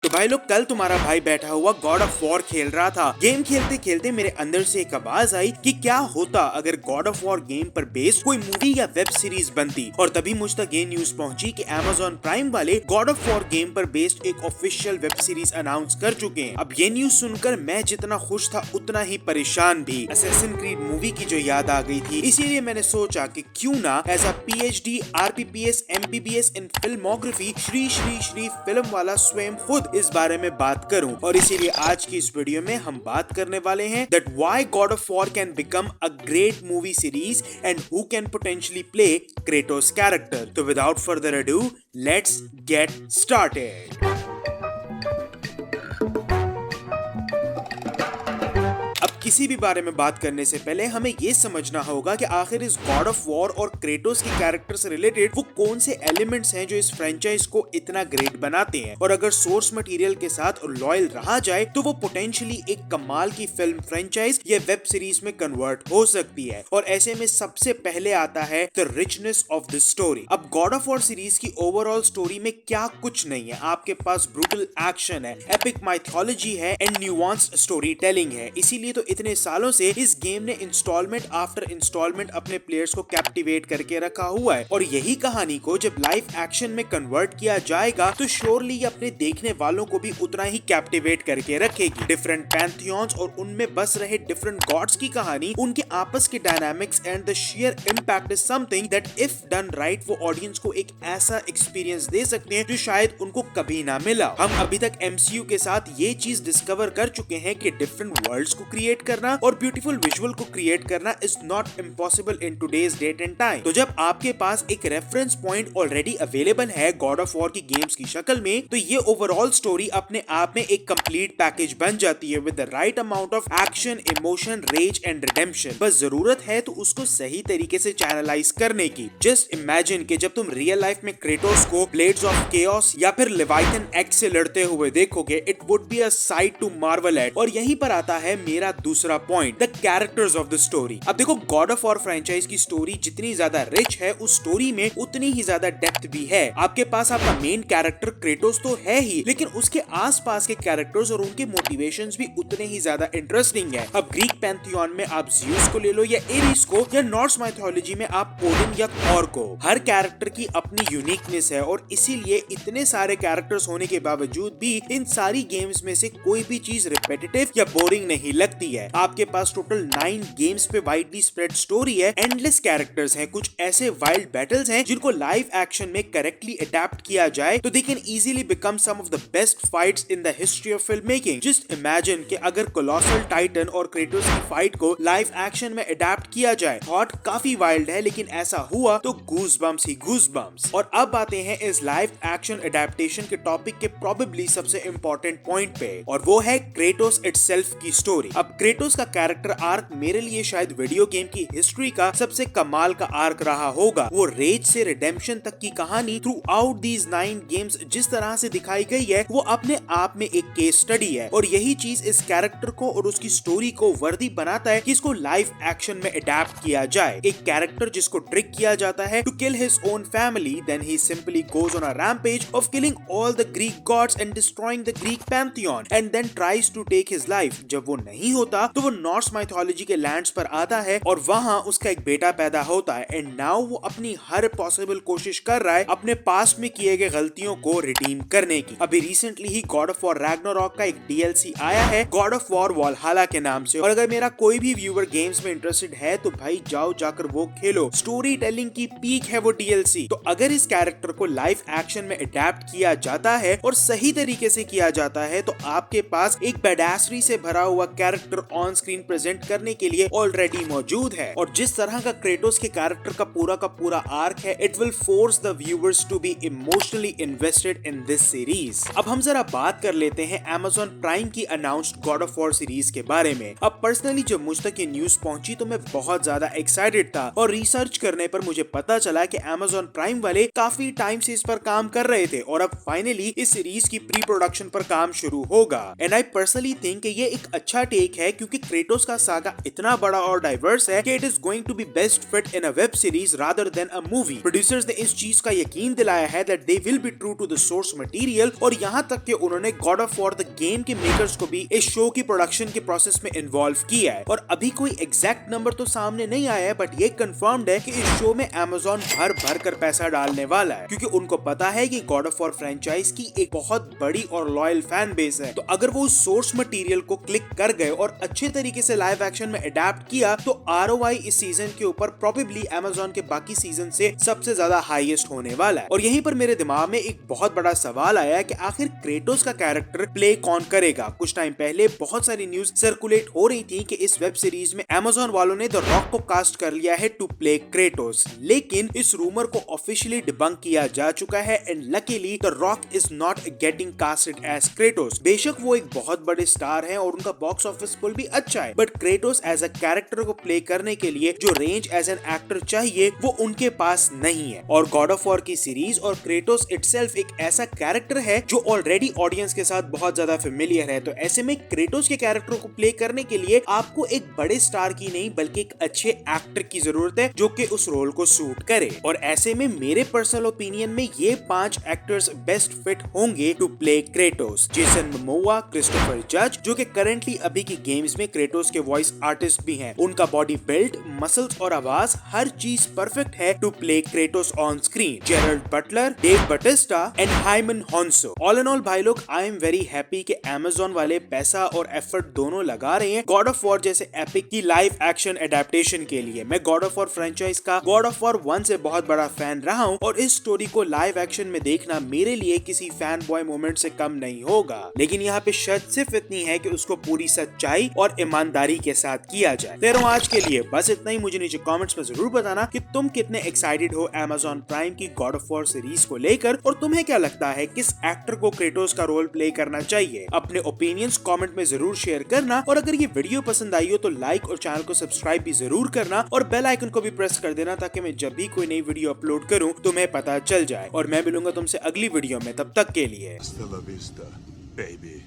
तो भाई लोग, कल तुम्हारा भाई बैठा हुआ गॉड ऑफ वॉर खेल रहा था। गेम खेलते खेलते मेरे अंदर से एक आवाज आई कि क्या होता अगर गॉड ऑफ वॉर गेम पर बेस्ड कोई मूवी या वेब सीरीज बनती। और तभी मुझ तक ये न्यूज पहुंची कि Amazon प्राइम वाले गॉड ऑफ वॉर गेम पर बेस्ड एक ऑफिशियल वेब सीरीज अनाउंस कर चुके हैं। अब ये न्यूज सुनकर मैं जितना खुश था उतना ही परेशान भी। असैसिन क्रीड मूवी की जो याद आ गई थी, इसीलिए मैंने सोचा कि क्यों ना as a PhD RPPS MBBS in filmography श्री फिल्म वाला स्वयं खुद इस बारे में बात करूं। और इसीलिए आज की इस वीडियो में हम बात करने वाले हैं that why God of War can become a great movie series and who can potentially play Kratos character. तो without further ado, let's get started. किसी भी बारे में बात करने से पहले हमें ये समझना होगा कि आखिर इस गॉड ऑफ वॉर और क्रेटोस के कैरेक्टर से रिलेटेड वो कौन से एलिमेंट्स हैं जो इस फ्रेंचाइज को इतना ग्रेट बनाते हैं। और अगर सोर्स मटेरियल के साथ लॉयल रहा जाए तो वो पोटेंशियली एक कमाल की फिल्म फ्रेंचाइज या वेब सीरीज में कन्वर्ट हो सकती है। और ऐसे में सबसे पहले आता है the richness of the story. अब गॉड ऑफ वॉर सीरीज की ओवरऑल स्टोरी में क्या कुछ नहीं है। आपके पास ब्रूटल एक्शन है, एपिक माइथोलॉजी है एंड न्यूआंस्ड स्टोरी टेलिंग है। इसीलिए तो इतने सालों से इस गेम ने इंस्टॉलमेंट आफ्टर इंस्टॉलमेंट अपने प्लेयर्स को कैप्टिवेट करके रखा हुआ है। और यही कहानी को जब लाइव एक्शन में कन्वर्ट किया जाएगा तो श्योरली ये अपने देखने वालों को भी उतना ही कैप्टिवेट करके रखेगी। डिफरेंट पैंथियंस और उनमें बस रहे डिफरेंट गॉड्स की कहानी, उनके आपस के dynamics and the share impact is something that if done right वो ऑडियंस को एक ऐसा एक्सपीरियंस दे सकते हैं जो शायद उनको कभी ना मिला। हम अभी तक MCU के साथ ये चीज डिस्कवर कर चुके हैं कि डिफरेंट वर्ल्ड्स को क्रिएट करना और ब्यूटीफुल विजुअल को क्रिएट करना is not impossible in today's date and time. तो जब आपके पास एक रेफरेंस पॉइंट ऑलरेडी अवेलेबल है गॉड ऑफ वॉर की गेम्स की शक्ल में, तो ये ओवरऑल स्टोरी अपने आप में एक कंप्लीट पैकेज बन जाती है with the right amount of action, emotion, rage and redemption. बस जरूरत है तो उसको सही तरीके से चैनलाइज करने की। जस्ट इमेजिन कि जब तुम रियल लाइफ में क्रेटोस को ब्लेड्स ऑफ केओस या फिर लेविथन एक्स से लड़ते हुए देखोगे, it would be a sight to marvel at. और यहीं पर आता है मेरा दूसरा point, the characters of the story. अब देखो, गॉड ऑफ वॉर फ्रेंचाइज की स्टोरी जितनी ज्यादा रिच है, उस स्टोरी में उतनी ही ज्यादा डेप्थ भी है। आपके पास आपका मेन कैरेक्टर क्रेटोस तो है ही, लेकिन उसके आसपास के कैरेक्टर्स और उनके मोटिवेशंस भी उतने ही ज्यादा इंटरेस्टिंग है। अब ग्रीक पैंथियन में आप ज़्यूस को ले लो या एरिस को, या नॉर्स माइथोलॉजी में आप ओडिन या थॉर को। हर कैरेक्टर की अपनी यूनिकनेस है और इसीलिए इतने सारे कैरेक्टर्स होने के बावजूद भी इन सारी गेम्स में से कोई भी चीज रिपीटेटिव या बोरिंग नहीं लगती है। आपके पास टोटल 9 गेम्स पे वाइडली स्प्रेड स्टोरी है, एंडलेस कैरेक्टर्स हैं, कुछ ऐसे वाइल्ड बैटल्स हैं जिनको लाइव एक्शन में करेक्टली अडेप्ट किया जाए तो they can easily become some of the best fights in the history of film making. Just imagine कि अगर कोलोसल टाइटन और क्रेटोस की फाइट को लाइव एक्शन में अडेप्ट किया जाए। थॉट काफी वाइल्ड है, लेकिन ऐसा हुआ तो गूज़बम्प्स ही गूज़बम्प्स। और अब आते हैं इस लाइव एक्शन अडेप्टेशन के टॉपिक के प्रोबेबली सबसे इंपॉर्टेंट पॉइंट पे, और वो है क्रेटोस इटसेल्फ की स्टोरी। अब क्रेटोस का कैरेक्टर आर्क मेरे लिए शायद वीडियो गेम की हिस्ट्री का सबसे कमाल का आर्क रहा होगा। वो रेज से रिडेम्पशन तक की कहानी थ्रू आउट दीज 9 गेम्स जिस तरह से दिखाई गई है, वो अपने आप में एक केस स्टडी है। और यही चीज इस कैरेक्टर को और उसकी स्टोरी को वर्दी बनाता है कि इसको लाइव एक्शन में अडेप्ट किया जाए। एक कैरेक्टर जिसको ट्रिक किया जाता है to kill his own family, then he simply goes on a rampage of killing all the Greek gods and destroying the Greek pantheon and then tries to take his life. जब वो नहीं होता तो वो Norse mythology के lands पर आता है और वहां उसका एक बेटा पैदा होता है। एंड नाउ वो अपनी हर पॉसिबल कोशिश कर रहा है अपने पास्ट में किए गए गलतियों को रिडीम करने की। अभी recently he God of war Ragnarok का एक DLC आया है गॉड ऑफ वॉर वॉलहला के नाम से। और अगर मेरा कोई भी व्यूअर गेम्स में इंटरेस्टेड है तो भाई जाओ जाकर वो खेलो। स्टोरी टेलिंग की पीक है वो DLC। तो अगर इस कैरेक्टर को लाइव एक्शन में अडेप्ट किया जाता है और सही तरीके से किया जाता है तो आपके पास एक बैडासरी से भरा हुआ कैरेक्टर ऑन स्क्रीन प्रेजेंट करने के लिए ऑलरेडी मौजूद है। और जिस तरह का क्रेटोस के कैरेक्टर का पूरा आर्क है, it will force the viewers to be emotionally invested in this series. अब हम जरा बात कर लेते हैं Amazon प्राइम की announced God of War series के बारे में। अब पर्सनली जब मुझ तक ये न्यूज पहुंची तो मैं बहुत ज्यादा एक्साइटेड था और रिसर्च करने पर मुझे पता चला कि Amazon प्राइम वाले काफी टाइम से इस पर काम कर रहे थे और अब फाइनली इस सीरीज की प्री प्रोडक्शन पर काम शुरू होगा। एंड आई पर्सनली थिंक ये एक अच्छा टेक है क्योंकि क्रेटोस का सागा इतना बड़ा और डाइवर्स है कि it is going to be best fit in a web series rather than a movie. Producers ने इस चीज का यकीन दिलाया है that they will be true to the source material, और यहाँ तक कि उन्होंने God of War the game के मेकर्स को भी इस शो की प्रोडक्शन के प्रोसेस में इन्वॉल्व किया है। और अभी कोई एग्जैक्ट नंबर तो सामने नहीं आया है, बट ये कंफर्म्ड है कि इस शो में Amazon भर भर कर पैसा डालने वाला है, क्योंकि उनको पता है कि गॉड ऑफ वॉर फ्रेंचाइज की एक बहुत बड़ी और लॉयल फैन बेस है। तो अगर वो उस सोर्स मटेरियल को क्लिक कर गए और अच्छे तरीके से लाइव एक्शन में अडेप्ट किया तो ROI इस सीजन के ऊपर प्रोबेबली Amazon के बाकी सीजन से सबसे ज्यादा हाईएस्ट होने वाला है। और यहीं पर मेरे दिमाग में एक बहुत बड़ा सवाल आया है कि आखिर क्रेटोस का कैरेक्टर प्ले कौन करेगा। कुछ टाइम पहले बहुत सारी न्यूज सर्कुलेट हो रही थी कि इस वेब सीरीज में Amazon वालों ने द रॉक को कास्ट कर लिया है टू प्ले क्रेटोस, लेकिन इस रूमर को ऑफिशियली डिबंक किया जा चुका है and luckily the Rock is not getting casted as Kratos. बेशक वो एक बहुत बड़े स्टार है और उनका बॉक्स ऑफिस पुल भी अच्छा है, but Kratos as a character को प्ले करने के लिए जो रेंज एज एन एक्टर चाहिए वो उनके पास नहीं है। और गॉड ऑफ वॉर की सीरीज और क्रेटोस इटसेल्फ एक ऐसा कैरेक्टर है जो ऑलरेडी ऑडियंस के साथ बहुत ज्यादा फेमिलियर है। तो ऐसे में क्रेटोस के कैरेक्टर को प्ले करने के लिए आपको एक बड़े स्टार की नहीं बल्कि एक अच्छे एक्टर की जरूरत है जो कि उस रोल को सूट करे। और ऐसे में मेरे पर्सनल ओपिनियन में ये 5 एक्टर्स बेस्ट फिट होंगे to play Kratos. Jason Momoa, Christopher जज जो कि करंटली अभी की गेम्स में क्रेटोस के वॉइस आर्टिस्ट भी हैं, उनका बॉडी बिल्ड, मसल्स और आवाज हर चीज परफेक्ट है to play Kratos on screen. Gerard Butler, Dave Bautista and हाइमन हॉन्सो। ऑल इन ऑल भाई लोग, आई एम वेरी हैप्पी कि Amazon वाले पैसा और एफर्ट दोनों लगा रहे हैं गॉड ऑफ वॉर जैसे एपिक की लाइव एक्शन एडेप्टेशन के लिए। मैं गॉड ऑफ वॉर फ्रेंचाइज का गॉड ऑफ वॉर 1 से बहुत बड़ा फैन रहा हूँ और इस स्टोरी को लाइव एक्शन में देखना मेरे लिए किसी फैन बॉय मोमेंट से कम नहीं होगा। लेकिन यहाँ पे शर्त सिर्फ इतनी है कि उसको पूरी सच्चाई और ईमानदारी के साथ किया जाए। तेरो आज के लिए बस इतना ही। मुझे नीचे कमेंट्स में जरूर बताना कि तुम कितने एक्साइटेड हो Amazon प्राइम की गॉड ऑफ वॉर सीरीज को लेकर, और तुम्हें क्या लगता है किस एक्टर को क्रेटोस का रोल प्ले करना चाहिए। अपने ओपिनियंस कमेंट में जरूर शेयर करना, और अगर ये वीडियो पसंद आई हो तो लाइक और चैनल को सब्सक्राइब भी जरूर करना और बेल आइकन को भी प्रेस कर देना ताकि मैं जब भी कोई नई वीडियो अपलोड करूं तुम्हें पता चल जाए। और मैं मिलूंगा तुमसे अगली वीडियो में, तब तक के लिए। Hasta la vista, baby.